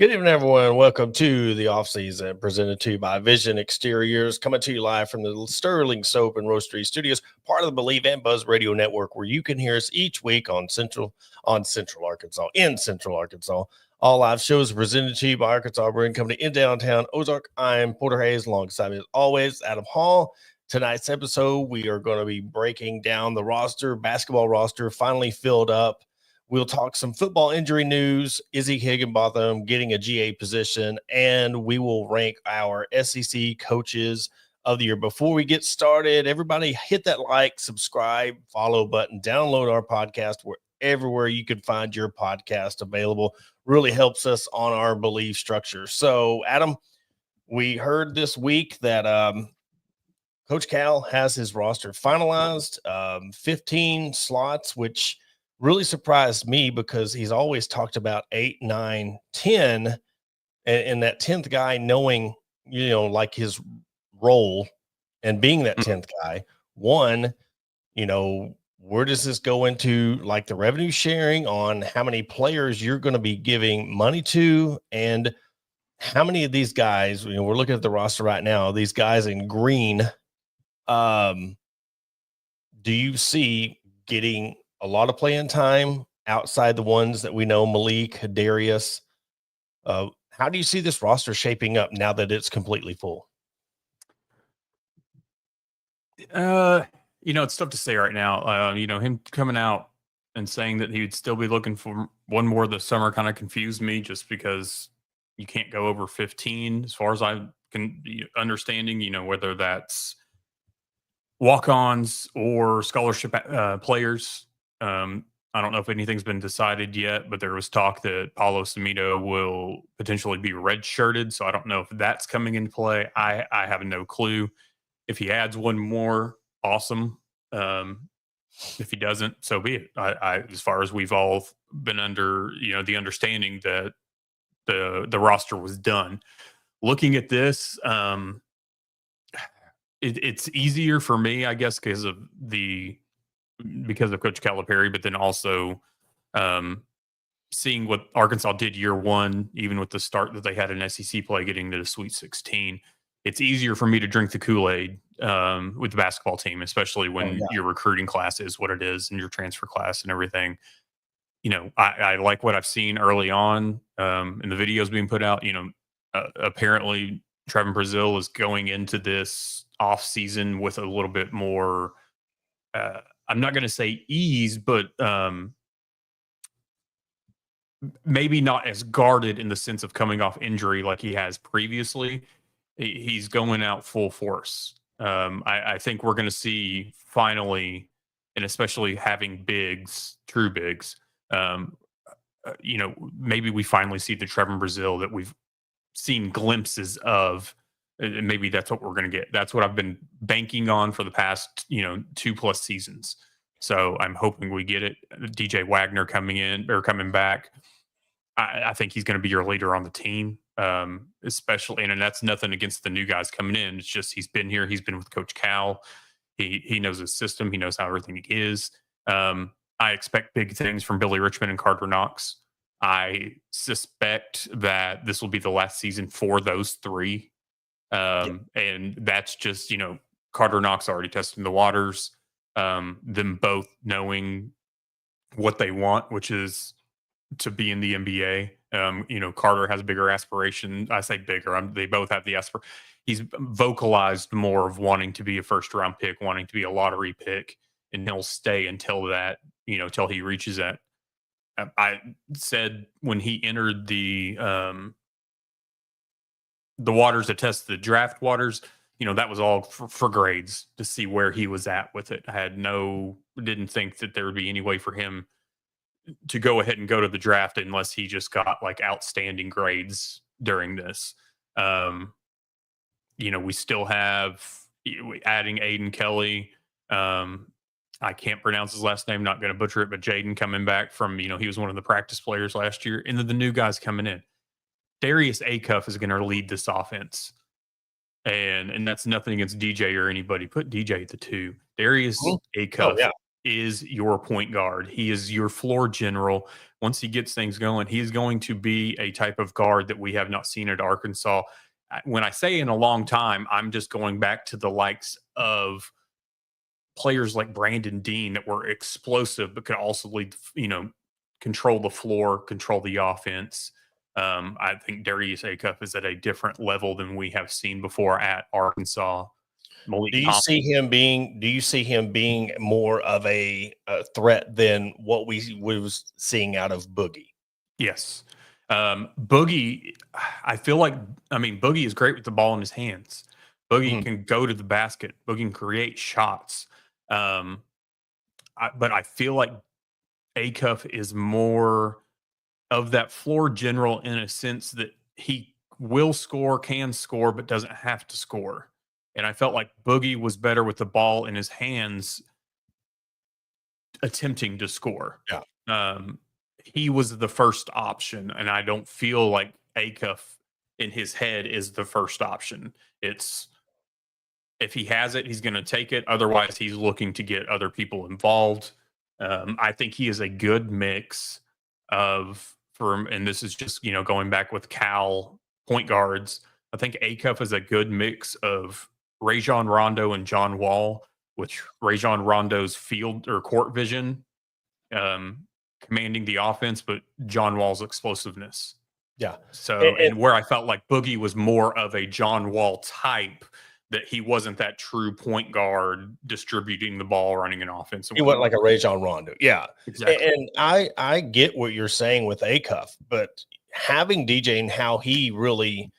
Good evening, everyone. Welcome to the Offseason, presented to you by Vision Exteriors, coming to you live from the Sterling Soap and Roastery Studios, part of the Believe and Buzz Radio Network, where you can hear us each week in Central Arkansas. All live shows are presented to you by Arkansas Brewing Company in downtown Ozark. I'm Porter Hayes, alongside me as always, Adam Hall. Tonight's episode, we are going to be breaking down the basketball roster, finally filled up. We'll talk some football injury news, Izzy Higginbotham getting a GA position, and we will rank our SEC coaches of the year. Before we get started, everybody hit that like, subscribe, follow button, download our podcast everywhere you can find your podcast available. Really helps us on our belief structure. So, Adam, we heard this week that Coach Cal has his roster finalized, 15 slots, which really surprised me because he's always talked about 8, 9, 10, and that 10th guy knowing, like his role and being that 10th guy. One, where does this go into, like, the revenue sharing on how many players you're going to be giving money to, and how many of these guys, we're looking at the roster right now, these guys in green, do you see getting a lot of playing time outside the ones that we know, Malik, Darius? How do you see this roster shaping up now that it's completely full? It's tough to say right now. Him coming out and saying that he would still be looking for one more this summer kind of confused me, just because you can't go over 15 as far as I can understanding, whether that's walk-ons or scholarship players. I don't know if anything's been decided yet, but there was talk that Paulo Samito will potentially be redshirted. So I don't know if that's coming into play. I have no clue. If he adds one more, awesome. If he doesn't, so be it. As far as we've all been under, the understanding that the roster was done. Looking at this, it's easier for me, I guess, because of Coach Calipari, but then also seeing what Arkansas did year one, even with the start that they had in SEC play, getting to the Sweet 16. It's easier for me to drink the Kool-Aid with the basketball team, especially when your recruiting class is what it is and your transfer class and everything. I like what I've seen early on in the videos being put out. Apparently Trevin Brazil is going into this off season with a little bit more, I'm not going to say ease, but maybe not as guarded in the sense of coming off injury like he has previously. He's going out full force. I think we're going to see finally, and especially having true bigs, maybe we finally see the Trevin Brazil that we've seen glimpses of. And maybe that's what we're going to get. That's what I've been banking on for the past, 2+ seasons. So I'm hoping we get it. DJ Wagner coming back. I think he's going to be your leader on the team, especially, and that's nothing against the new guys coming in. It's just he's been here. He's been with Coach Cal. He knows his system. He knows how everything is. I expect big things from Billy Richmond and Carter Knox. I suspect that this will be the last season for those three. And that's just, Carter Knox already testing the waters, them both knowing what they want, which is to be in the NBA. Carter has bigger aspiration. I say bigger. They both have the aspiration. He's vocalized more of wanting to be a first-round pick, wanting to be a lottery pick, and he'll stay until that, till he reaches that. I said when he entered the waters to test the draft waters, that was all for grades to see where he was at with it. I didn't think that there would be any way for him to go ahead and go to the draft unless he just got like outstanding grades during this. We still have adding Aiden Kelly. I can't pronounce his last name, not going to butcher it, but Jaden coming back from, he was one of the practice players last year, and then the new guys coming in. Darius Acuff is going to lead this offense. And that's nothing against DJ or anybody. Put DJ at the 2. Darius Acuff is your point guard. He is your floor general. Once he gets things going, he is going to be a type of guard that we have not seen at Arkansas. When I say in a long time, I'm just going back to the likes of players like Brandon Dean that were explosive, but could also lead, control the floor, control the offense. I think Darius Acuff is at a different level than we have seen before at Arkansas. Malik Do you Thompson, see him being more of a threat than what we was seeing out of Boogie? yes. Boogie, I feel like, Boogie is great with the ball in his hands. Boogie Mhm. can go to the basket. Boogie can create shots. But I feel like Acuff is more of that floor general in a sense that he will score, can score, but doesn't have to score. And I felt like Boogie was better with the ball in his hands attempting to score. Yeah. He was the first option, and I don't feel like Acuff in his head is the first option. It's if he has it, he's going to take it. Otherwise, he's looking to get other people involved. I think he is a good mix and this is just, going back with Cal point guards. I think Acuff is a good mix of Rajon Rondo and John Wall, with Rajon Rondo's field or court vision, commanding the offense, but John Wall's explosiveness. Yeah. So, and where I felt like Boogie was more of a John Wall type, that he wasn't that true point guard distributing the ball, running an offense. He went like a Rajon Rondo. Yeah. Exactly. And I get what you're saying with Acuff, but having DJ and how he really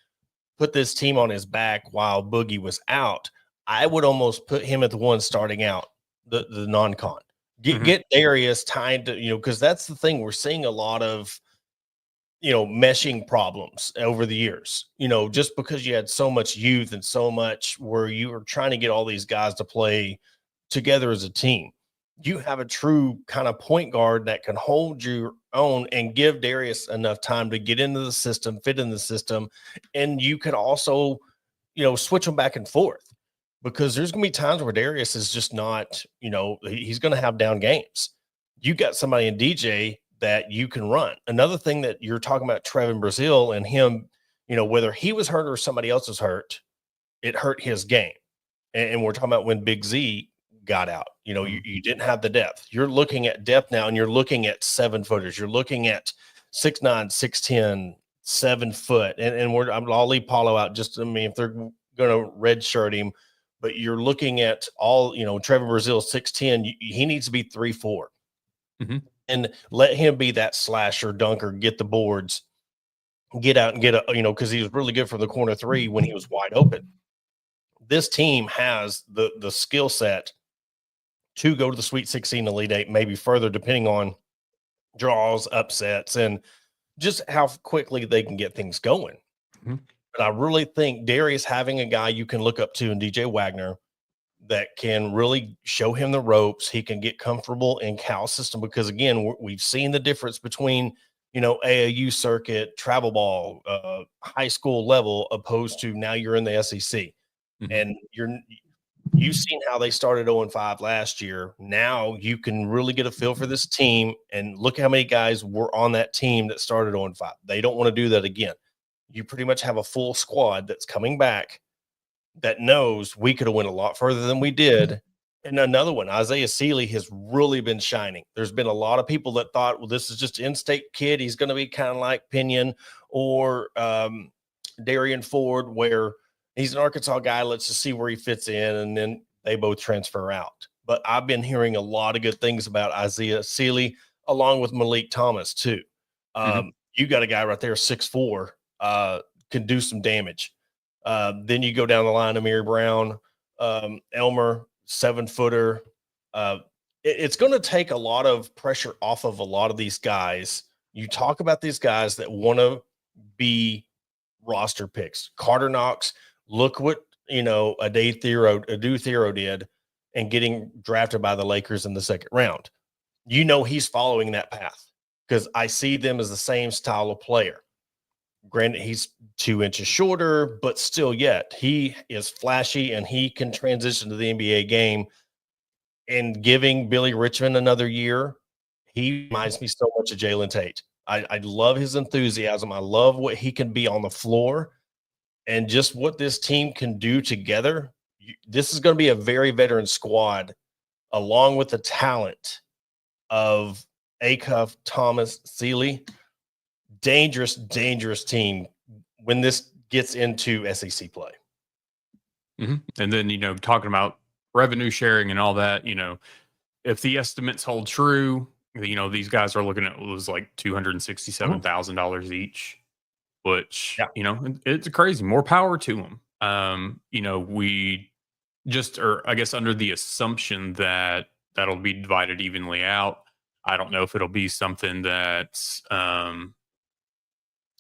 put this team on his back while Boogie was out, I would almost put him at the one starting out, the non-con. Get Darius tied to, because that's the thing. We're seeing a lot of, meshing problems over the years, just because you had so much youth and so much where you were trying to get all these guys to play together as a team. You have a true kind of point guard that can hold your own and give Darius enough time to get into the system, fit in the system. And you can also, switch them back and forth, because there's going to be times where Darius is just not, he's going to have down games. You got somebody in DJ that you can run. Another thing that you're talking about, Trevin Brazil and him, whether he was hurt or somebody else was hurt, it hurt his game. And we're talking about when Big Z got out, you didn't have the depth. You're looking at depth now, and you're looking at 7-footers. You're looking at 6'9", 6'10", 7 foot. And I'll leave Paulo out just, if they're going to redshirt him, but you're looking at all, Trevor Brazil 6'10", he needs to be 3'4". And let him be that slasher, dunker, get the boards, get out and get because he was really good from the corner three when he was wide open. This team has the skill set to go to the Sweet 16, Elite 8, maybe further, depending on draws, upsets, and just how quickly they can get things going. But I really think Darius having a guy you can look up to in DJ Wagner that can really show him the ropes. He can get comfortable in Cal's system, because again, we've seen the difference between, AAU circuit, travel ball, high school level, opposed to now you're in the SEC. And you've seen how they started 0-5 last year. Now you can really get a feel for this team, and look how many guys were on that team that started 0-5. They don't want to do that again. You pretty much have a full squad that's coming back that knows we could have went a lot further than we did. And another one, Isaiah Sealy has really been shining. There's been a lot of people that thought, well, this is just an in-state kid. He's going to be kind of like Pinion or Darian Ford, where he's an Arkansas guy. Let's just see where he fits in. And then they both transfer out. But I've been hearing a lot of good things about Isaiah Sealy, along with Malik Thomas too. You got a guy right there, 6'4", can do some damage. Then you go down the line, Amir Brown, Elmer, 7-footer. It's going to take a lot of pressure off of a lot of these guys. You talk about these guys that want to be roster picks. Carter Knox, look what, Adu Thero did, and getting drafted by the Lakers in the second round. He's following that path, because I see them as the same style of player. Granted, he's 2 inches shorter, but still yet he is flashy, and he can transition to the NBA game. and giving Billy Richmond another year. He reminds me so much of Jalen Tate. I love his enthusiasm. I love what he can be on the floor and just what this team can do together. This is going to be a very veteran squad, along with the talent of Acuff, Thomas, Sealy. Dangerous, dangerous team when this gets into SEC play. And then, talking about revenue sharing and all that, if the estimates hold true, these guys are looking at what was like $267,000 each, which, it's crazy. More power to them. We just are, I guess, under the assumption that that'll be divided evenly out. I don't know if it'll be something that's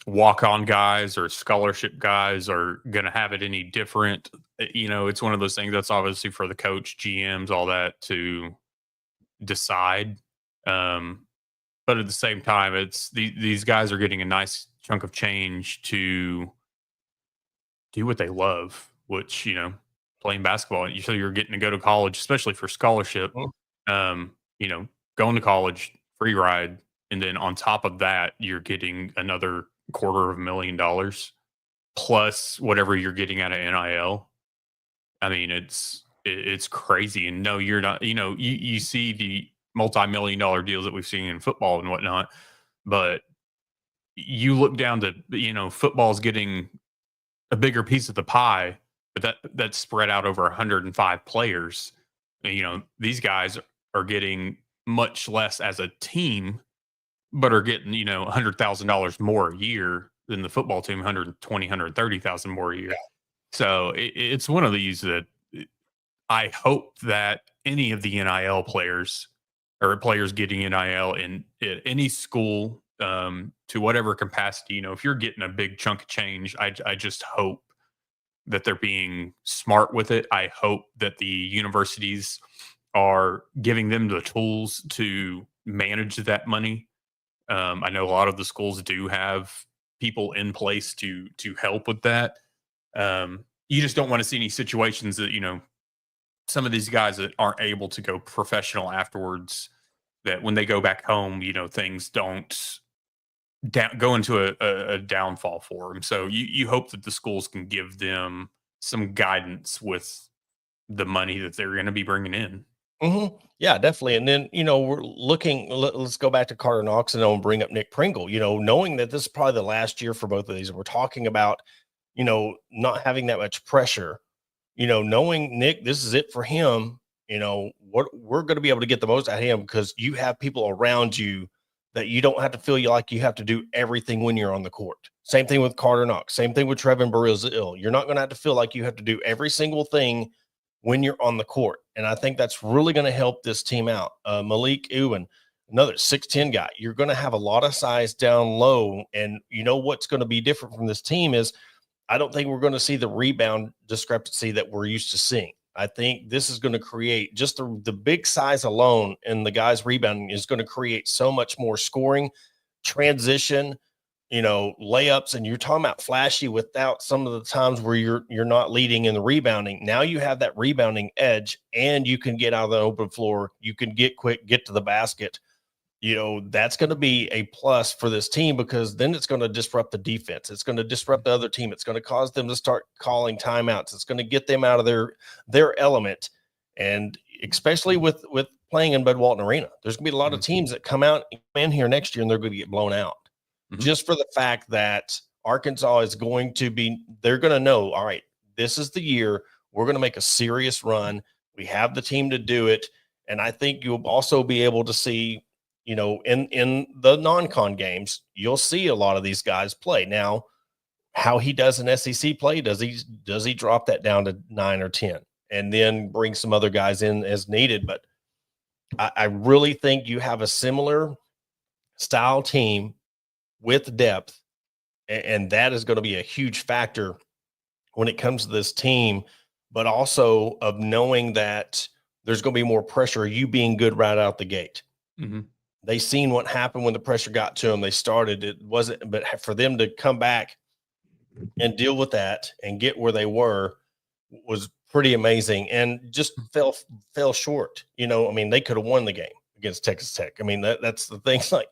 walk-on guys or scholarship guys are going to have it any different. It's one of those things that's obviously for the coach, GMs, all that to decide. But at the same time, it's these guys are getting a nice chunk of change to do what they love, which, playing basketball. So you're getting to go to college, especially for scholarship, going to college, free ride. And then on top of that, you're getting another $250,000 plus whatever you're getting out of NIL. I mean, it's crazy. And no, you're not, you see the multi-million-dollar deals that we've seen in football and whatnot, but you look down to, football's getting a bigger piece of the pie, but that's spread out over 105 players. These guys are getting much less as a team, but are getting, $100,000 more a year than the football team, 120, 130,000 more a year. So it's one of these that I hope that any of the NIL players or players getting NIL in at any school, to whatever capacity, if you're getting a big chunk of change, I just hope that they're being smart with it. I hope that the universities are giving them the tools to manage that money. I know a lot of the schools do have people in place to help with that. You just don't want to see any situations that, some of these guys that aren't able to go professional afterwards, that when they go back home, things don't go into a downfall for them. So you hope that the schools can give them some guidance with the money that they're going to be bringing in. Mm-hmm. Yeah, definitely. And then, we're looking, let's go back to Carter Knox and bring up Nick Pringle, knowing that this is probably the last year for both of these. We're talking about, not having that much pressure, knowing Nick, this is it for him. What we're going to be able to get the most out of him because you have people around you that you don't have to feel like you have to do everything when you're on the court. Same thing with Carter Knox. Same thing with Trevin Brazil. You're not going to have to feel like you have to do every single thing when you're on the court. And I think that's really going to help this team out. Malik Ewan, another 6'10" guy. You're going to have a lot of size down low. And what's going to be different from this team is I don't think we're going to see the rebound discrepancy that we're used to seeing. I think this is going to create just the big size alone and the guys rebounding is going to create so much more scoring, transition, layups, and you're talking about flashy without some of the times where you're not leading in the rebounding. Now you have that rebounding edge and you can get out of the open floor. You can get quick, get to the basket. That's going to be a plus for this team because then it's going to disrupt the defense. It's going to disrupt the other team. It's going to cause them to start calling timeouts. It's going to get them out of their element. And especially with playing in Bud Walton Arena, there's going to be a lot of teams that come out in here next year and they're going to get blown out. Just for the fact that Arkansas is going to be, they're going to know, all right, this is the year we're going to make a serious run. We have the team to do it. And I think you'll also be able to see, in the non-con games, you'll see a lot of these guys play. Now, how he does in SEC play, does he drop that down to 9 or 10 and then bring some other guys in as needed? But I really think you have a similar style team with depth, and that is going to be a huge factor when it comes to this team, but also of knowing that there's going to be more pressure, you being good right out the gate. They seen what happened when the pressure got to them. They started, it wasn't, but for them to come back and deal with that and get where they were was pretty amazing and just fell short. You know, I mean, they could have won the game against Texas Tech. I mean, that's the thing. Like,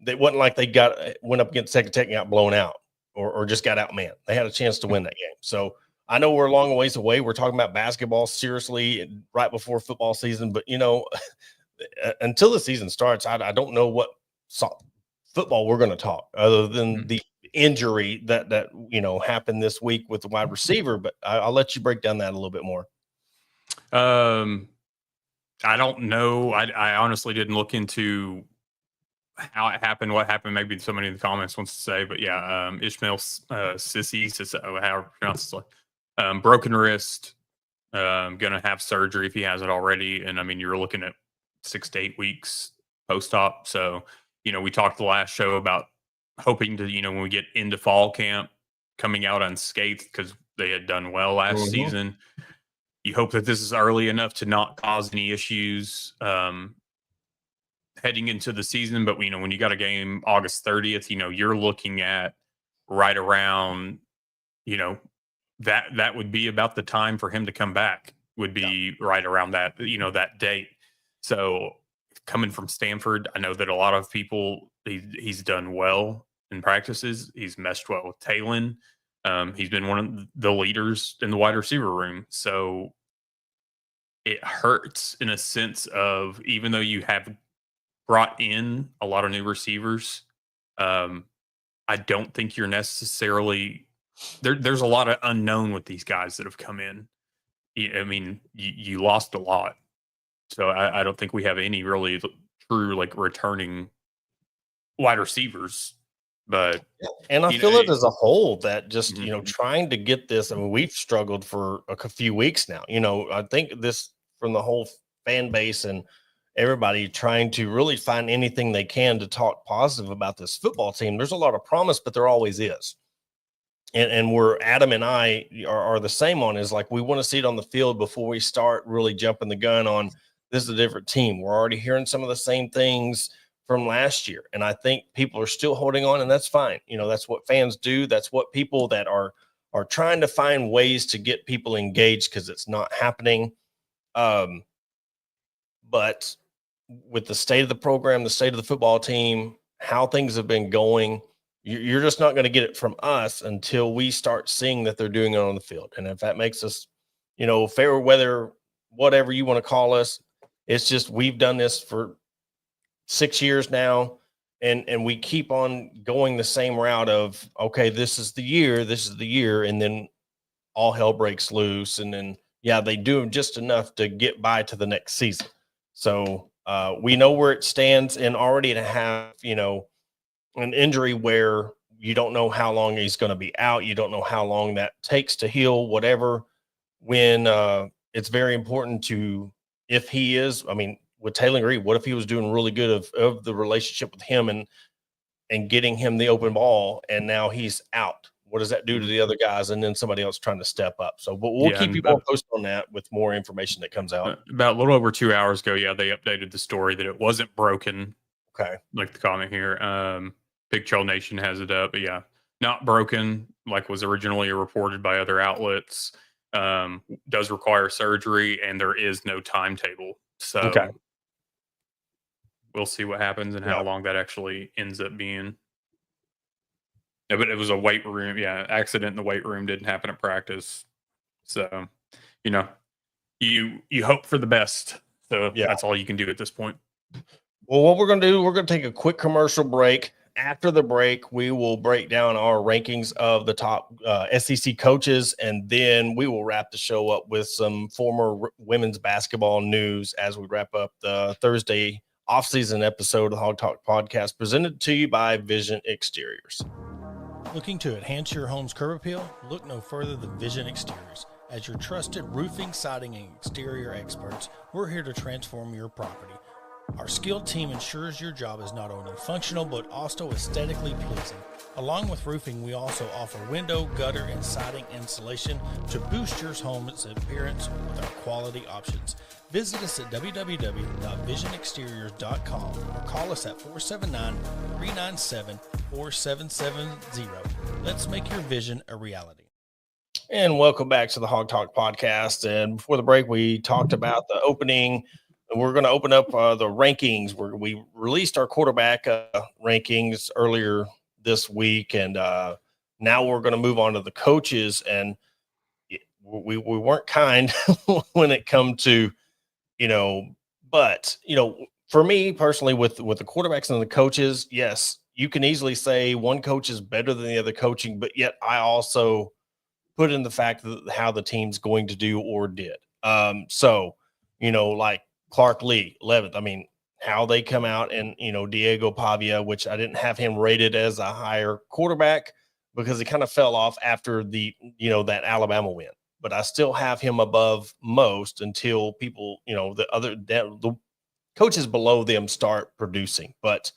it wasn't like they went up against Texas Tech and got blown out or just got outmanned. They had a chance to win that game. So I know we're a long ways away. We're talking about basketball seriously right before football season, but you know, until the season starts, I don't know what football we're going to talk other than the injury that you know happened this week with the wide receiver. But I'll let you break down that a little bit more. I don't know. I honestly didn't look into how it happened, what happened. Maybe somebody in the comments wants to say, but yeah, Ishmael Sissy, however you pronounce it, broken wrist, gonna have surgery if he hasn't already. And I mean, you're looking at 6 to 8 weeks post-op. So, you know, we talked the last show about hoping to, you know, when we get into fall camp, coming out unscathed because they had done well last season. You hope that this is early enough to not cause any issues heading into the season. But, you know, when you got a game August 30th, you know, you're looking at right around, you know, that would be about the time for him to come back, would be right around that, you know, that date. So coming from Stanford, I know that a lot of people, he's done well in practices. He's meshed well with Talon. He's been one of the leaders in the wide receiver room. So it hurts in a sense of, even though you have brought in a lot of new receivers, I don't think you're necessarily there's a lot of unknown with these guys that have come in. I mean, you lost a lot. So I don't think we have any really true like returning wide receivers. But and I feel it as a whole that just you know, trying to get this. I mean, we've struggled for a few weeks now. You know, I think this from the whole fan base and everybody trying to really find anything they can to talk positive about this football team. There's a lot of promise, but there always is. And we're Adam and I are the same on is like we want to see it on the field before we start really jumping the gun on this is a different team. We're already hearing some of the same things from last year. And I think people are still holding on, and that's fine. You know, that's what fans do. That's what people that are trying to find ways to get people engaged because it's not happening. But with the state of the program, the state of the football team, how things have been going, you're just not going to get it from us until we start seeing that they're doing it on the field. And if that makes us, you know, fair weather, whatever you want to call us, it's just we've done this for 6 years now, and we keep on going the same route of, okay, this is the year, and then all hell breaks loose, and then yeah, they do just enough to get by to the next season. So we know where it stands, and already to have, you know, an injury where you don't know how long he's going to be out, you don't know how long that takes to heal, whatever. When it's very important to, if he is, I mean, with Taylor Reed, what if he was doing really good of the relationship with him and getting him the open ball, and now he's out? What does that do to the other guys? And then somebody else trying to step up. So, but we'll keep you more posted on that with more information that comes out. About a little over 2 hours ago, yeah, they updated the story that it wasn't broken. Okay. Like the comment here. Big Troll Nation has it up, but yeah, not broken like was originally reported by other outlets. Does require surgery, and there is no timetable. So okay, we'll see what happens and how long that actually ends up being. Yeah, but it was a weight room. Yeah, accident in the weight room, didn't happen at practice. So, you know, you hope for the best. So that's all you can do at this point. Well, what we're going to do, we're going to take a quick commercial break. After the break, we will break down our rankings of the top SEC coaches, and then we will wrap the show up with some former women's basketball news as we wrap up the Thursday off-season episode of the Hog Talk podcast, presented to you by Vision Exteriors. Looking to enhance your home's curb appeal? Look no further than Vision Exteriors. As your trusted roofing, siding, and exterior experts, we're here to transform your property. Our skilled team ensures your job is not only functional, but also aesthetically pleasing. Along with roofing, we also offer window, gutter, and siding insulation to boost your home's appearance with our quality options. Visit us at www.visionexteriors.com or call us at 479-397-4770. Let's make your vision a reality. And welcome back to the Hog Talk podcast. And before the break, we talked about the opening. We're going to open up the rankings. We released our quarterback rankings earlier this week, and now we're going to move on to the coaches. And we weren't kind when it come to, but for me personally, with the quarterbacks and the coaches, yes, you can easily say one coach is better than the other coaching, but yet I also put in the fact that how the team's going to do or did. Like Clark Lee, 11th. I mean, how they come out and, Diego Pavia, which I didn't have him rated as a higher quarterback because he kind of fell off after that Alabama win. But I still have him above most until people, the coaches below them start producing. But,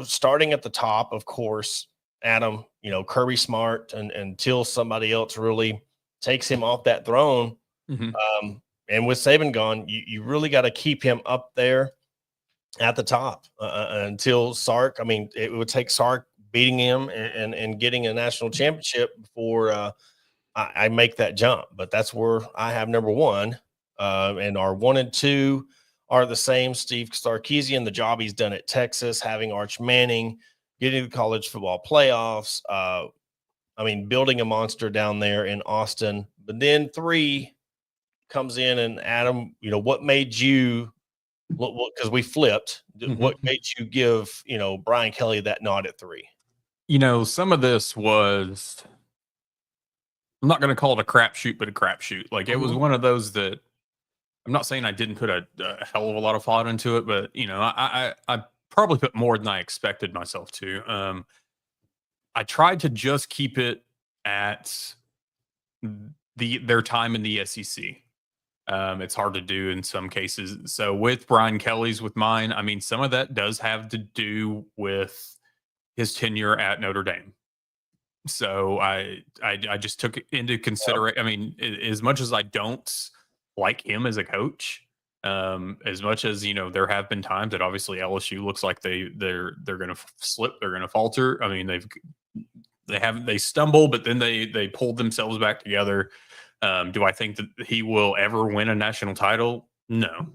starting at the top, of course, Adam, Kirby Smart, and until somebody else really takes him off that throne. Mm-hmm. And with Saban gone, you really got to keep him up there at the top until Sark. I mean, it would take Sark beating him and getting a national championship before I make that jump. But that's where I have number one. And our 1 and 2 are the same. Steve Sarkisian, the job he's done at Texas, having Arch Manning, getting to the college football playoffs. Building a monster down there in Austin. But then 3 comes in, and Adam, what made you look, because we flipped, what made you give, Brian Kelly that nod at 3? Some of this was, I'm not going to call it a crapshoot, but a crapshoot. Like, it was one of those that, I'm not saying I didn't put a hell of a lot of thought into it, but I probably put more than I expected myself to. I tried to just keep it at their time in the SEC. It's hard to do in some cases. So with Brian Kelly's, with mine, I mean, some of that does have to do with his tenure at Notre Dame. So I just took it into consideration. I mean, as much as I don't like him as a coach, as much as there have been times that obviously LSU looks like they're going to slip, they're going to falter. I mean, they stumble, but then they pulled themselves back together. Do I think that he will ever win a national title? No,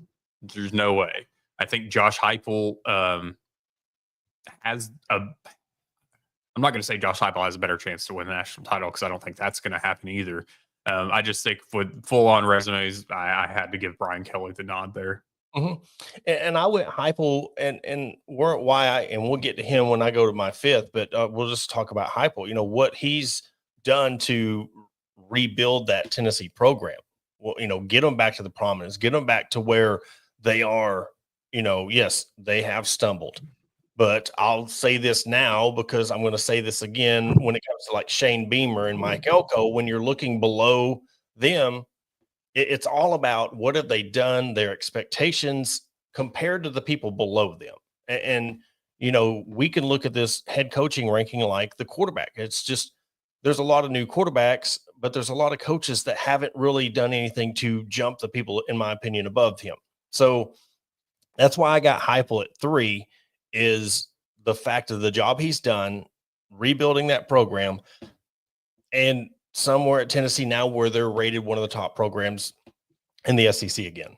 there's no way. I think Josh Heupel has a. I'm not going to say Josh Heupel has a better chance to win the national title because I don't think that's going to happen either. I just think with full-on resumes, I had to give Brian Kelly the nod there. Mm-hmm. And I went Heupel, and weren't why and we'll get to him when I go to my 5th, but we'll just talk about Heupel. What he's done to rebuild that Tennessee program. Well, get them back to the prominence, get them back to where they are. Yes, they have stumbled. But I'll say this now because I'm going to say this again when it comes to like Shane Beamer and Mike Elko. When you're looking below them, it's all about what have they done, their expectations compared to the people below them. And we can look at this head coaching ranking like the quarterback. It's just there's a lot of new quarterbacks, but there's a lot of coaches that haven't really done anything to jump the people, in my opinion, above him. So that's why I got Heupel at 3. Is the fact of the job he's done rebuilding that program, and somewhere at Tennessee now where they're rated one of the top programs in the SEC again.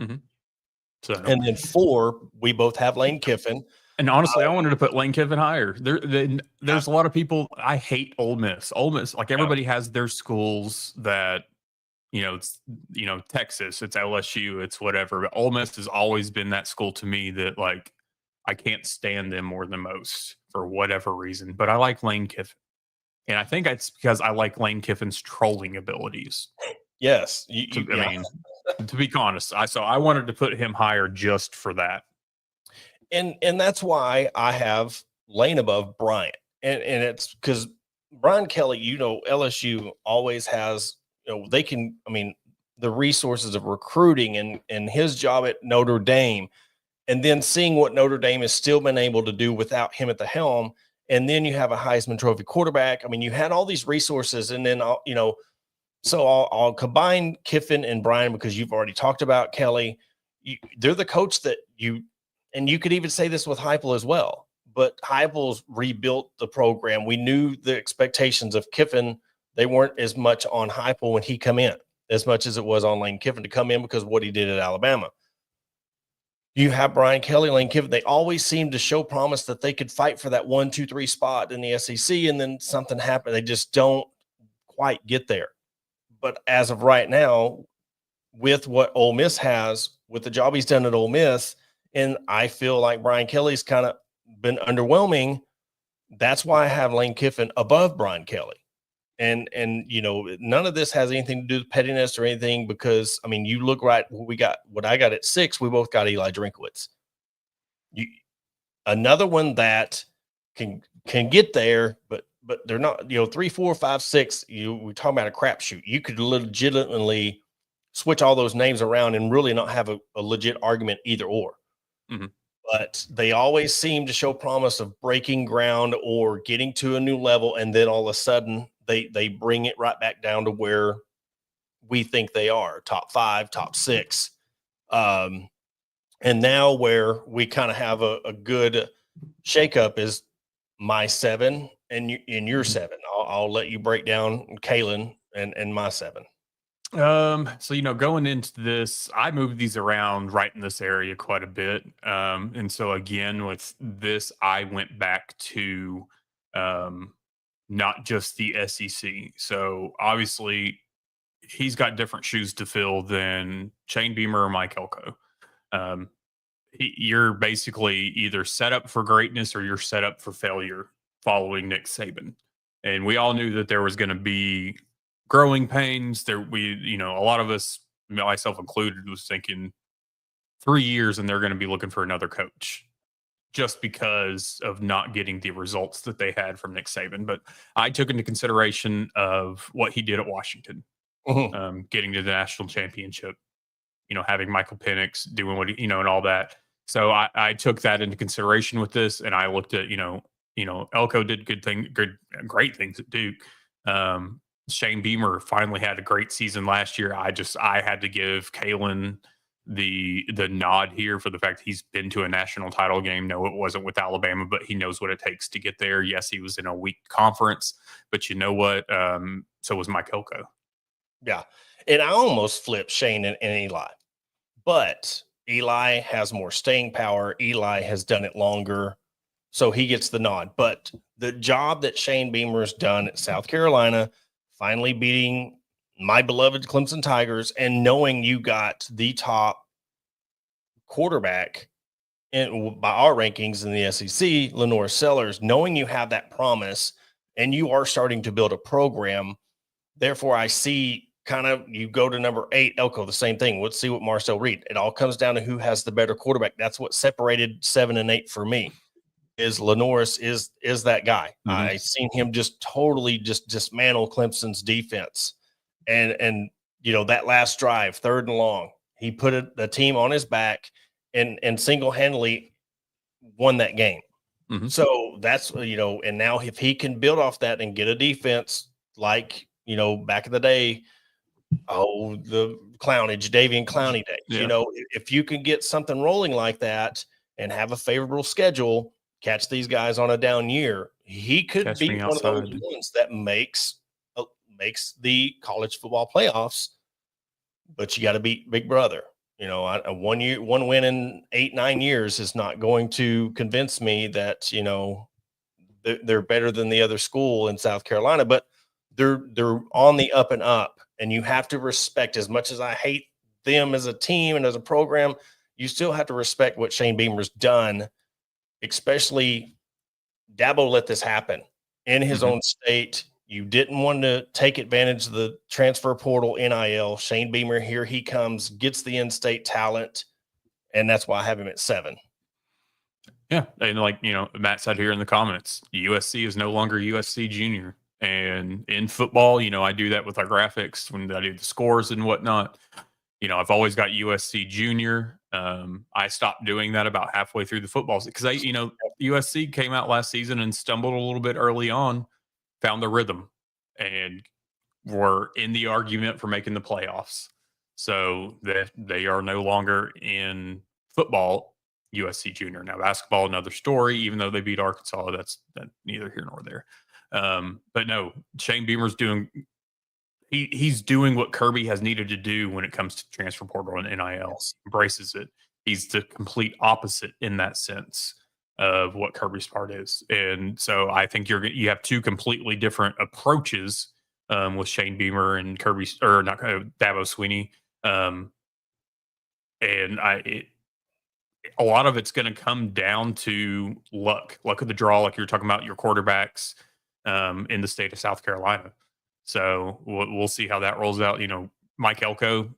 Mm-hmm. And then 4, we both have Lane Kiffin. And honestly, I wanted to put Lane Kiffin higher. There's a lot of people. I hate Ole Miss. Ole Miss, like everybody has their schools that, it's Texas, it's LSU, it's whatever. But Ole Miss has always been that school to me that like I can't stand them more than most for whatever reason. But I like Lane Kiffin, and I think it's because I like Lane Kiffin's trolling abilities. Yes, I mean, to be honest, I wanted to put him higher just for that. And that's why I have Lane above Bryant. And it's because Brian Kelly, LSU always has, they can, the resources of recruiting and his job at Notre Dame, and then seeing what Notre Dame has still been able to do without him at the helm. And then you have a Heisman Trophy quarterback. You had all these resources, and then, so I'll combine Kiffin and Brian because you've already talked about Kelly. They're the coach that and you could even say this with Heupel as well, but Heupel's rebuilt the program. We knew the expectations of Kiffin they weren't as much on Heupel when he come in as much as it was on Lane Kiffin to come in because of what he did at Alabama. You have Brian Kelly, Lane Kiffin. They always seem to show promise that they could fight for that 1, 2, 3 spot in the SEC, and then something happened. They just don't quite get there. But as of right now, with what Ole Miss has, with the job he's done at Ole Miss, and I feel like Brian Kelly's kind of been underwhelming. That's why I have Lane Kiffin above Brian Kelly. And none of this has anything to do with pettiness or anything, because I mean, you look right, what I got at 6, we both got Eli Drinkwitz. Another one that can get there, but they're not, 3, 4, 5, 6. We're talking about a crapshoot. You could legitimately switch all those names around and really not have a legit argument either or. Mm-hmm. But they always seem to show promise of breaking ground or getting to a new level, and then all of a sudden they bring it right back down to where we think they are, top 5, top 6. And now where we kind of have a good shakeup is my 7 and your 7. I'll let you break down Kalen and my 7. So going into this, I moved these around right in this area quite a bit. And so again, with this, I went back to not just the SEC. So obviously he's got different shoes to fill than Shane Beamer or Mike Elko. You're basically either set up for greatness or you're set up for failure following Nick Saban. And we all knew that there was going to be growing pains there. A lot of us, myself included, was thinking 3 years and they're going to be looking for another coach just because of not getting the results that they had from Nick Saban. But I took into consideration of what he did at Washington, getting to the national championship, having Michael Penix doing what and all that. So I took that into consideration with this, and I looked at, Elko did great things at Duke. Shane Beamer finally had a great season last year. I had to give Kalen the nod here for the fact that he's been to a national title game. No, it wasn't with Alabama, but he knows what it takes to get there. Yes, he was in a weak conference, but you know what? So was Mike Elko. Yeah. And I almost flipped Shane and Eli, but Eli has more staying power. Eli has done it longer, so he gets the nod. But the job that Shane Beamer's done at South Carolina, finally beating my beloved Clemson Tigers, and knowing you got the top quarterback by our rankings in the SEC, Lenore Sellers, knowing you have that promise and you are starting to build a program. Therefore, I see kind of you go to number 8, Elko, the same thing. Let's see what Marcel Reed. It all comes down to who has the better quarterback. That's what separated 7 and 8 for me. Is Lenoris is that guy. Mm-hmm. I seen him just totally just dismantle Clemson's defense. And that last drive, 3rd and long, he put the team on his back and single-handedly won that game. Mm-hmm. So that's, and now if he can build off that and get a defense like, back in the day, the Clownage, Davian Clowney days, yeah. If you can get something rolling like that and have a favorable schedule, catch these guys on a down year, he could be one of those ones that makes the college football playoffs. But you got to beat Big Brother. One win in 8-9 years is not going to convince me that they're better than the other school in South Carolina. But they're on the up and up, and you have to respect. As much as I hate them as a team and as a program, you still have to respect what Shane Beamer's done. Especially Dabo let this happen in his own state. You didn't want to take advantage of the transfer portal, NIL. Shane Beamer, here he comes, gets the in-state talent, and that's why I have him at 7. Yeah, and Matt said here in the comments, USC is no longer USC Junior. And in football, I do that with our graphics when I do the scores and whatnot. I've always got USC Junior. I stopped doing that about halfway through the football because USC came out last season and stumbled a little bit early on, found the rhythm, and were in the argument for making the playoffs. So they are no longer in football USC Junior. Now basketball, another story. Even though they beat Arkansas, that's neither here nor there. But no, Shane Beamer's doing he's doing what Kirby has needed to do when it comes to transfer portal and NIL. Yes. Embraces it. He's the complete opposite in that sense of what Kirby's part is. And so I think you have two completely different approaches with Shane Beamer and Kirby, or not Dabo Sweeney. And a lot of it's going to come down to luck of the draw, like you're talking about your quarterbacks in the state of South Carolina. So we'll see how that rolls out. Mike Elko,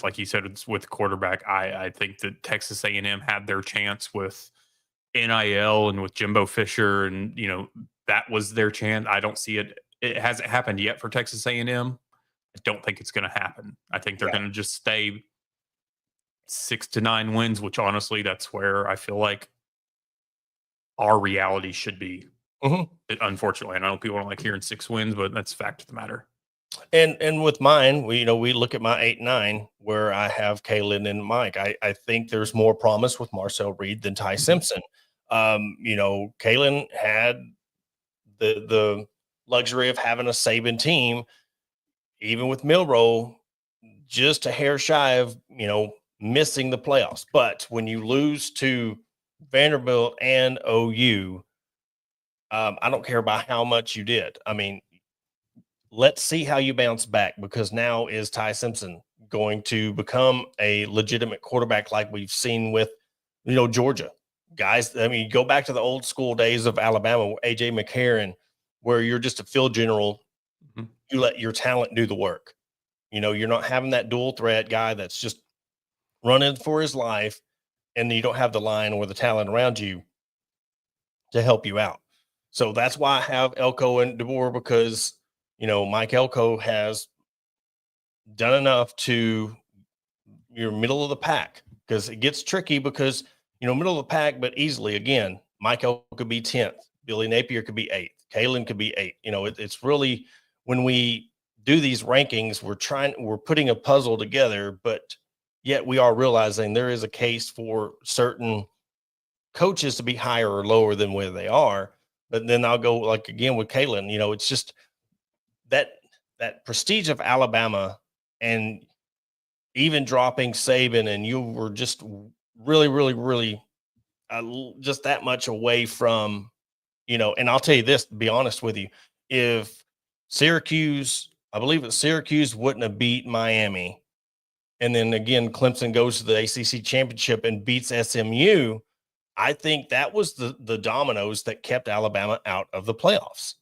like you said, it's with quarterback. I think that Texas A&M had their chance with NIL and with Jimbo Fisher, and that was their chance. I don't see it. It hasn't happened yet for Texas A&M. I don't think it's going to happen. I think they're going to just stay 6 to 9 wins, which honestly, that's where I feel like our reality should be. Unfortunately, and I know people don't like hearing 6 wins, but that's fact of the matter. And with mine, we look at my 8-9 where I have Kalen and Mike. I think there's more promise with Marcel Reed than Ty Simpson. Kalen had the luxury of having a Saban team, even with Milroe, just a hair shy of missing the playoffs. But when you lose to Vanderbilt and OU, I don't care about how much you did. I mean, let's see how you bounce back, because now is Ty Simpson going to become a legitimate quarterback like we've seen with, Georgia guys? I mean, go back to the old school days of Alabama, AJ McCarron, where you're just a field general. You let your talent do the work. You're not having that dual threat guy that's just running for his life, and you don't have the line or the talent around you to help you out. So that's why I have Elko and DeBoer, because Mike Elko has done enough to your middle of the pack, because it gets tricky because, middle of the pack, but easily, again, Mike Elko could be 10th. Billy Napier could be 8th. Kalen could be 8th. It's really, when we do these rankings, we're putting a puzzle together, but yet we are realizing there is a case for certain coaches to be higher or lower than where they are. But then I'll go like again with Kalen, it's just that prestige of Alabama, and even dropping Saban, and you were just really, really, really just that much away from, and I'll tell you this, to be honest with you, if Syracuse, I believe that Syracuse wouldn't have beat Miami, and then again, Clemson goes to the ACC championship and beats SMU, I think that was the dominoes that kept Alabama out of the playoffs,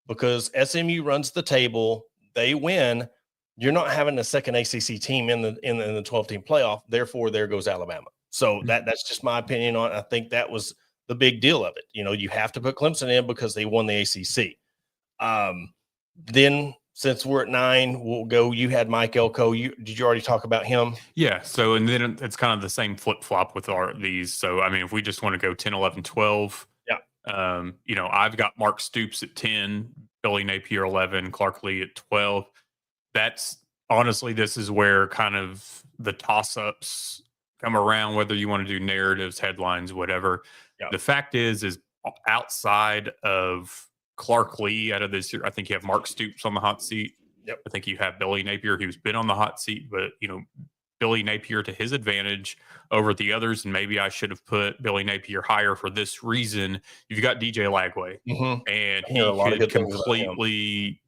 because SMU runs the table, they win. You're not having a second ACC team in the 12-team playoff. Therefore, there goes Alabama. So that's just my opinion on it. I think that was the big deal of it. You have to put Clemson in because they won the ACC. Then since we're at 9, we'll go. You had Mike Elko. Did you already talk about him? Yeah. So, and then it's kind of the same flip flop with these. So, I mean, if we just want to go 10, 11, 12, I've got Mark Stoops at 10, Billy Napier 11, Clark Lee at 12. That's honestly, this is where kind of the toss ups come around, whether you want to do narratives, headlines, whatever. Yeah. The fact is outside of Clark Lee, out of this year, I think you have Mark Stoops on the hot seat. Yep. I think you have Billy Napier, who's been on the hot seat, but Billy Napier to his advantage over the others, and maybe I should have put Billy Napier higher for this reason. You've got DJ Lagway, and he could completely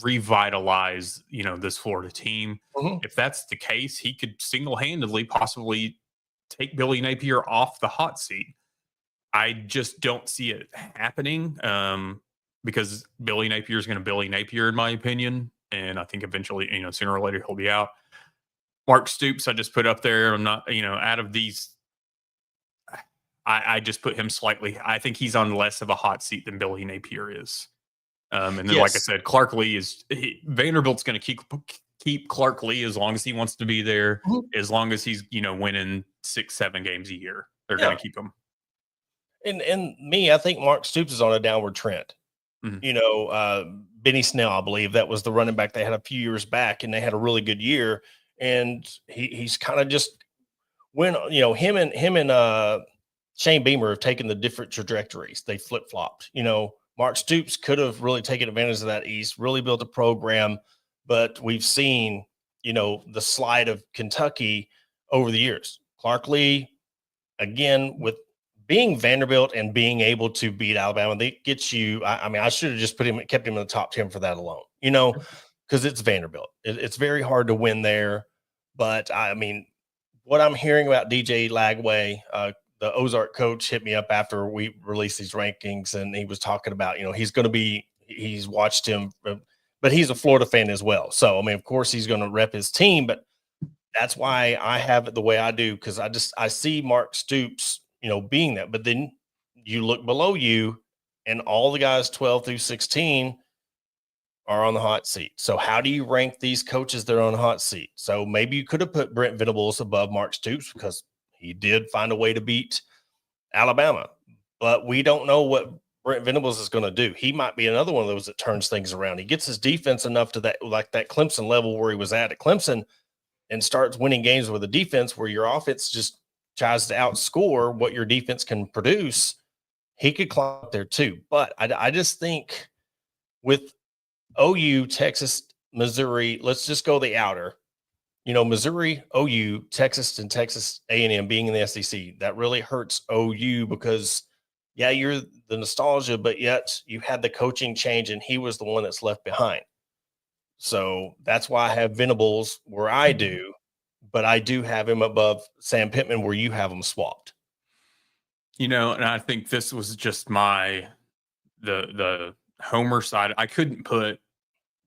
revitalize this Florida team. If that's the case, he could single-handedly possibly take Billy Napier off the hot seat. I just don't see it happening. Because Billy Napier is going to Billy Napier, in my opinion. And I think eventually, sooner or later, he'll be out. Mark Stoops, I just put up there. I'm not, out of these, I just put him slightly. I think he's on less of a hot seat than Billy Napier is. And then, like I said, Clark Lee Vanderbilt's going to keep Clark Lee as long as he wants to be there, as long as he's, winning 6-7 games a year. They're going to keep him. And me, I think Mark Stoops is on a downward trend. Benny Snell, I believe that was the running back they had a few years back, and they had a really good year. And he's kind of just when him and Shane Beamer have taken the different trajectories. They flip flopped. Mark Stoops could have really taken advantage of that East, really built a program, but we've seen, the slide of Kentucky over the years. Clark Lee, again, with being Vanderbilt and being able to beat Alabama, they get you. I mean, I should have just kept him in the top 10 for that alone, because it's Vanderbilt. It's very hard to win there. But I mean, what I'm hearing about DJ Lagway, the Ozark coach, hit me up after we released these rankings, and he was talking about, he's watched him, but he's a Florida fan as well. So, I mean, of course, he's going to rep his team, but that's why I have it the way I do, because I see Mark Stoops, being that. But then you look below you, and all the guys 12 through 16 are on the hot seat. So how do you rank these coaches that are on the hot seat? So maybe you could have put Brent Venables above Mark Stoops because he did find a way to beat Alabama. But we don't know what Brent Venables is going to do. He might be another one of those that turns things around. He gets his defense enough to that, like that Clemson level where he was at Clemson, and starts winning games with a defense where your offense just tries to outscore what your defense can produce. He could climb up there too. But I just think with OU, Texas, Missouri, let's just go the outer. Missouri, OU, Texas, and Texas A&M being in the SEC, that really hurts OU because, yeah, you're the nostalgia, but yet you had the coaching change, and he was the one that's left behind. So that's why I have Venables where I do, but I do have him above Sam Pittman where you have them swapped. And I think this was just the homer side. I couldn't put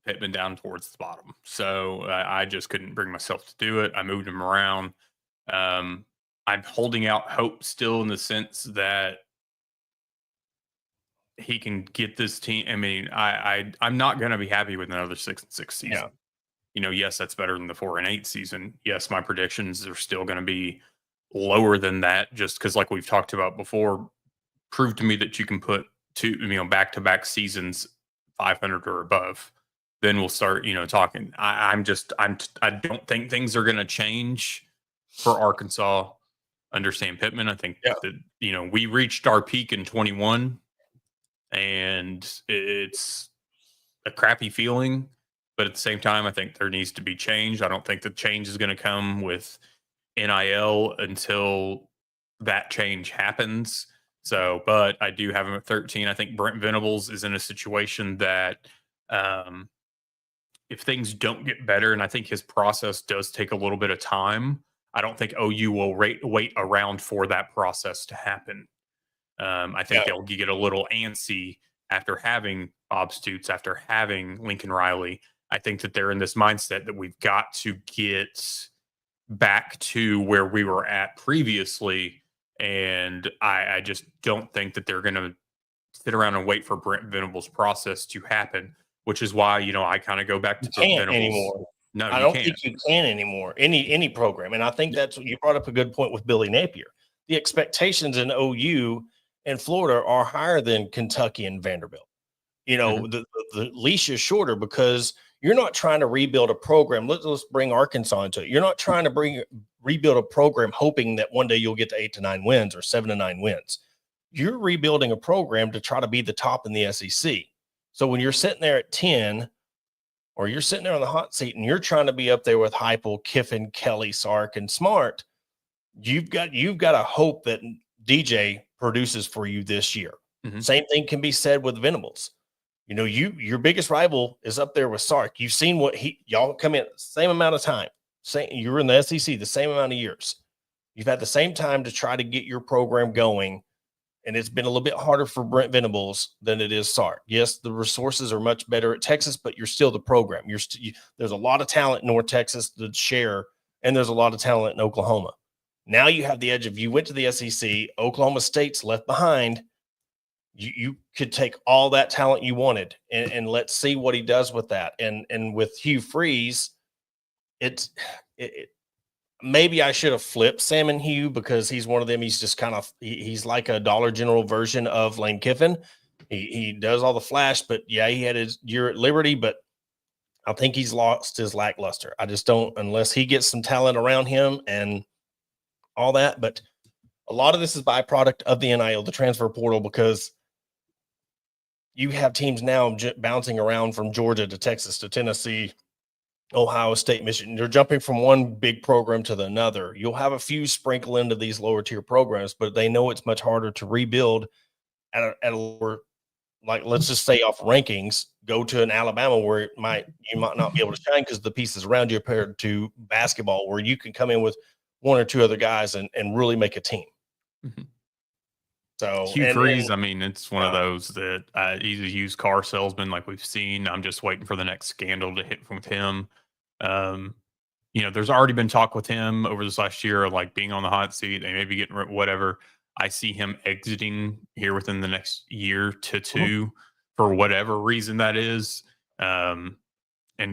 Pittman down towards the bottom, so I just couldn't bring myself to do it. I moved him around. I'm holding out hope still in the sense that he can get this team. I mean, I'm not going to be happy with another 6-6 season. Yeah. Yes, that's better than the 4-8 season. Yes, my predictions are still going to be lower than that, just because, like we've talked about before, prove to me that you can put back-to-back seasons 500 or above. Then we'll start, talking. I don't think things are going to change for Arkansas under Sam Pittman. I think that, we reached our peak in 21, and it's a crappy feeling. But at the same time, I think there needs to be change. I don't think the change is going to come with NIL until that change happens. So, but I do have him at 13. I think Brent Venables is in a situation that if things don't get better, and I think his process does take a little bit of time, I don't think OU will wait around for that process to happen. I think they'll get a little antsy after having Bob Stoops, after having Lincoln Riley. I think that they're in this mindset that we've got to get back to where we were at previously. And I just don't think that they're going to sit around and wait for Brent Venables' process to happen, which is why, I kind of go back to Venables anymore. No, I don't think you can anymore. Any program. And I think that's what you brought up a good point with Billy Napier. The expectations in OU and Florida are higher than Kentucky and Vanderbilt. The leash is shorter because you're not trying to rebuild a program. Let's bring Arkansas into it. You're not trying to rebuild a program hoping that one day you'll get to 8 to 9 wins or 7 to 9 wins. You're rebuilding a program to try to be the top in the SEC. So when you're sitting there at 10, or you're sitting there on the hot seat and you're trying to be up there with Heupel, Kiffin, Kelly, Sark, and Smart, you've got to hope that DJ produces for you this year. Mm-hmm. Same thing can be said with Venables. Your biggest rival is up there with Sark. You've seen what y'all come in same amount of time. You were in the SEC the same amount of years. You've had the same time to try to get your program going, and it's been a little bit harder for Brent Venables than it is Sark. Yes, the resources are much better at Texas, but you're still the program. There's a lot of talent in North Texas to share, and there's a lot of talent in Oklahoma. Now you have the edge of you went to the SEC. Oklahoma State's left behind. You could take all that talent you wanted and let's see what he does with that. And with Hugh Freeze, maybe I should have flipped Sam and Hugh because he's one of them. He's just he's like a Dollar General version of Lane Kiffin. He does all the flash, but yeah, he had his year at Liberty, but I think he's lost his lackluster. I just don't, unless he gets some talent around him and all that. But a lot of this is byproduct of the NIL, the transfer portal, because you have teams now bouncing around from Georgia to Texas to Tennessee, Ohio State, Michigan. They're jumping from one big program to the another. You'll have a few sprinkle into these lower tier programs, but they know it's much harder to rebuild at a lower, like, let's just say off rankings, go to an Alabama where you might not be able to shine because the pieces around you compared to basketball, where you can come in with one or two other guys and really make a team. Mm-hmm. So Hugh Freeze, I mean, it's one of those that he's a used car salesman like we've seen. I'm just waiting for the next scandal to hit with him. There's already been talk with him over this last year of like being on the hot seat. They may be getting whatever. I see him exiting here within the next year to two for whatever reason that is. And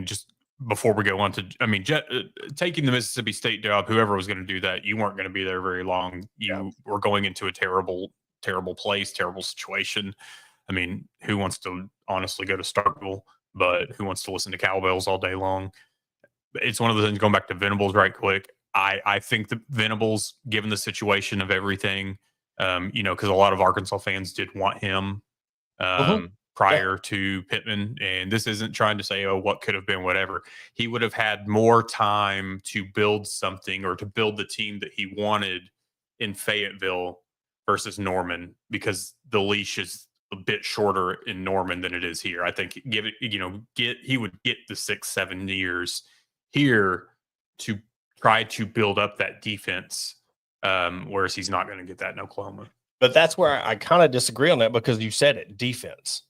just before we go on to, I mean, taking the Mississippi State job, whoever was going to do that, you weren't going to be there very long. You were going into a terrible place, terrible situation. I mean, who wants to honestly go to Starkville, but who wants to listen to cowbells all day long? It's one of the things, going back to Venables right quick. I think that Venables, given the situation of everything, because a lot of Arkansas fans did want him prior to Pittman. And this isn't trying to say, oh, what could have been, whatever. He would have had more time to build something or to build the team that he wanted in Fayetteville versus Norman, because the leash is a bit shorter in Norman than it is here. I think he would get the 6-7 years here to try to build up that defense, whereas he's not going to get that in Oklahoma. But that's where I kind of disagree on that, because you said it, defense.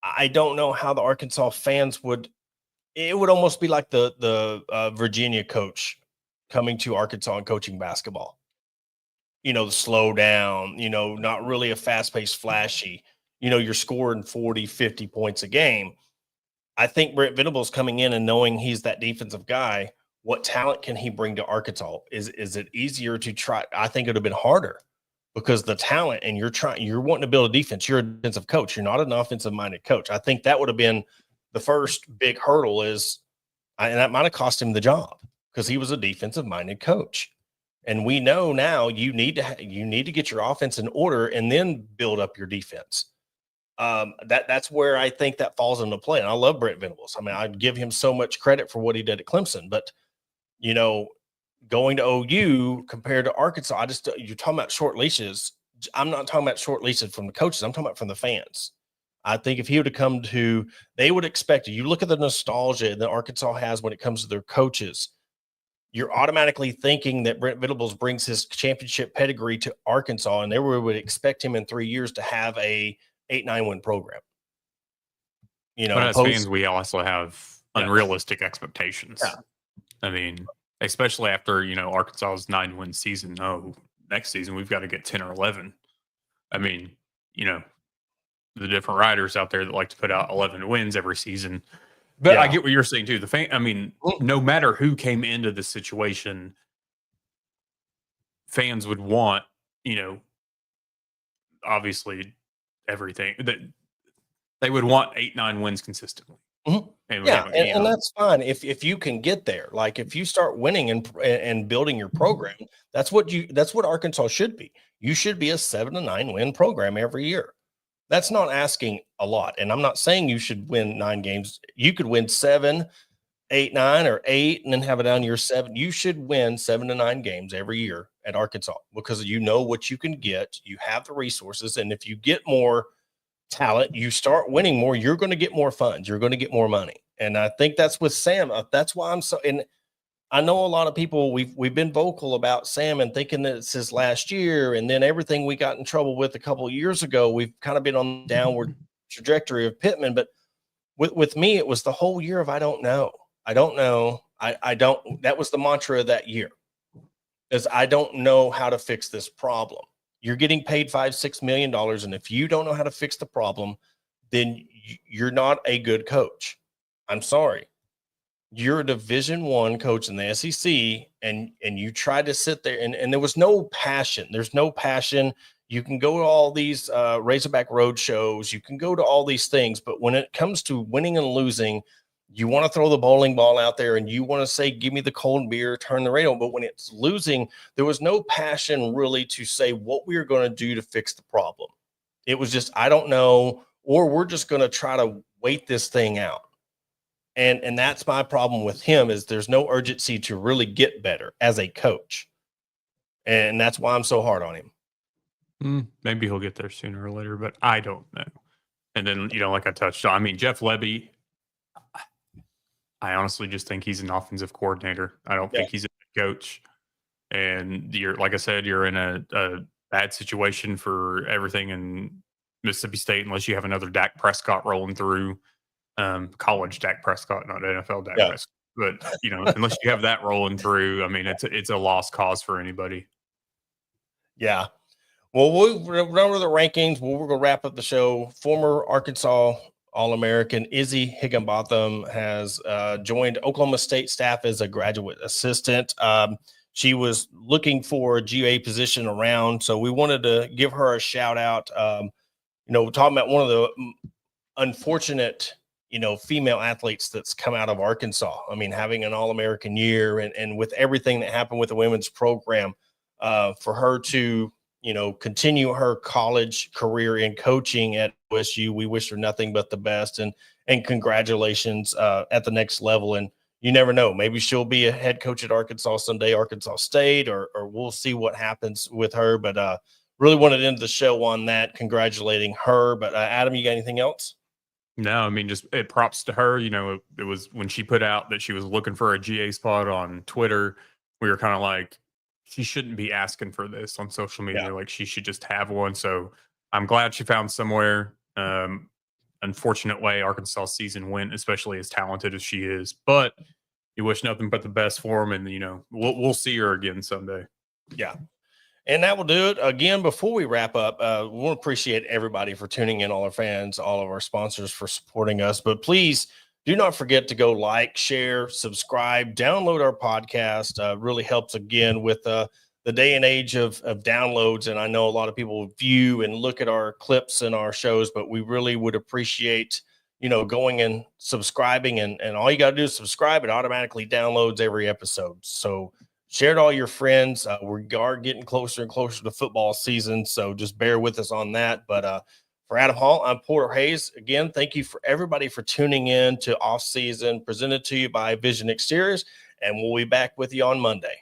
I don't know how the Arkansas fans would. It would almost be like the Virginia coach coming to Arkansas and coaching basketball. The slow down, not really a fast-paced, flashy. You're scoring 40, 50 points a game. I think Brent Venables coming in and knowing he's that defensive guy, what talent can he bring to Arkansas? Is it easier to try? I think it would have been harder, because the talent, and you're wanting to build a defense. You're a defensive coach. You're not an offensive-minded coach. I think that would have been the first big hurdle, and that might have cost him the job, because he was a defensive-minded coach. And we know now you need to get your offense in order and then build up your defense. That's where I think that falls into play. And I love Brent Venables. I mean, I'd give him so much credit for what he did at Clemson, but going to OU compared to Arkansas, you're talking about short leashes. I'm not talking about short leashes from the coaches. I'm talking about from the fans. I think if he would have come to, they would expect it. You look at the nostalgia that Arkansas has when it comes to their coaches. You're automatically thinking that Brent Venables brings his championship pedigree to Arkansas, and they would expect him in 3 years to have a 8-9 win program. But as fans, we also have unrealistic expectations. Yeah. I mean, especially after, Arkansas's 9-win season. Oh, next season we've got to get 10 or 11. I mean, the different writers out there that like to put out 11 wins every season. But I get what you're saying too. No matter who came into this situation, fans would want, obviously everything that they would want 8-9 wins consistently. Mm-hmm. And that's fine if you can get there. Like, if you start winning and building your program, that's what Arkansas should be. You should be a 7-9 win program every year. That's not asking a lot. And I'm not saying you should win 9 games. You could win 7, 8, 9, or 8, and then have it down to your 7. You should win 7 to 9 games every year at Arkansas, because you know what you can get. You have the resources. And if you get more talent, you start winning more, you're going to get more funds. You're going to get more money. And I think that's with Sam. That's why I'm so, and I know a lot of people, we've been vocal about Sam and thinking that it's his last year. And then everything we got in trouble with a couple of years ago, we've kind of been on the downward trajectory of Pittman. But with me, it was the whole year of, I don't know. That was the mantra of that year, is I don't know how to fix this problem. You're getting paid $5-6 million. And if you don't know how to fix the problem, then you're not a good coach. I'm sorry. You're a Division I coach in the SEC, and you tried to sit there and there was no passion. There's no passion. You can go to all these Razorback road shows. You can go to all these things. But when it comes to winning and losing, you want to throw the bowling ball out there and you want to say, give me the cold beer, turn the radio. But when it's losing, there was no passion really to say what we are going to do to fix the problem. It was just, I don't know. or we're just going to try to wait this thing out. And that's my problem with him, is there's no urgency to really get better as a coach. And that's why I'm so hard on him. Maybe he'll get there sooner or later, but I don't know. And then, like I touched on, I mean, Jeff Lebby, I honestly just think he's an offensive coordinator. I don't think he's a coach. And like I said, you're in a bad situation for everything in Mississippi State unless you have another Dak Prescott rolling through. College Dak Prescott, not NFL Dak Prescott. But unless you have that rolling through, I mean, it's a lost cause for anybody. Yeah. Well, we'll run over the rankings. We're going to wrap up the show. Former Arkansas All-American Izzy Higginbotham has joined Oklahoma State staff as a graduate assistant. She was looking for a GA position around, so we wanted to give her a shout out. We're talking about one of the unfortunate, female athletes that's come out of Arkansas. I mean, having an All-American year and with everything that happened with the women's program, for her to, continue her college career in coaching at OSU, we wish her nothing but the best, and congratulations at the next level. And you never know, maybe she'll be a head coach at Arkansas someday, Arkansas State, or we'll see what happens with her. But really wanted to end the show on that, congratulating her. But Adam, you got anything else? No, I mean, just props to her. It was when she put out that she was looking for a GA spot on Twitter, we were kind of like, she shouldn't be asking for this on social media. Like, she should just have one. So I'm glad she found somewhere. Unfortunate way Arkansas season went, especially as talented as she is. But you wish nothing but the best for them, and we'll see her again someday. Yeah. And that will do it. Again, before we wrap up, we want to appreciate everybody for tuning in, all our fans, all of our sponsors for supporting us. But please do not forget to go like, share, subscribe, download our podcast. Really helps, again, with the day and age of downloads. And I know a lot of people view and look at our clips and our shows, but we really would appreciate, going and subscribing. And all you got to do is subscribe. It automatically downloads every episode. So share it all your friends. We are getting closer and closer to football season, so just bear with us on that. But for Adam Hall, I'm Porter Hayes. Again, thank you for everybody for tuning in to Offseason, presented to you by Vision Exteriors, and we'll be back with you on Monday.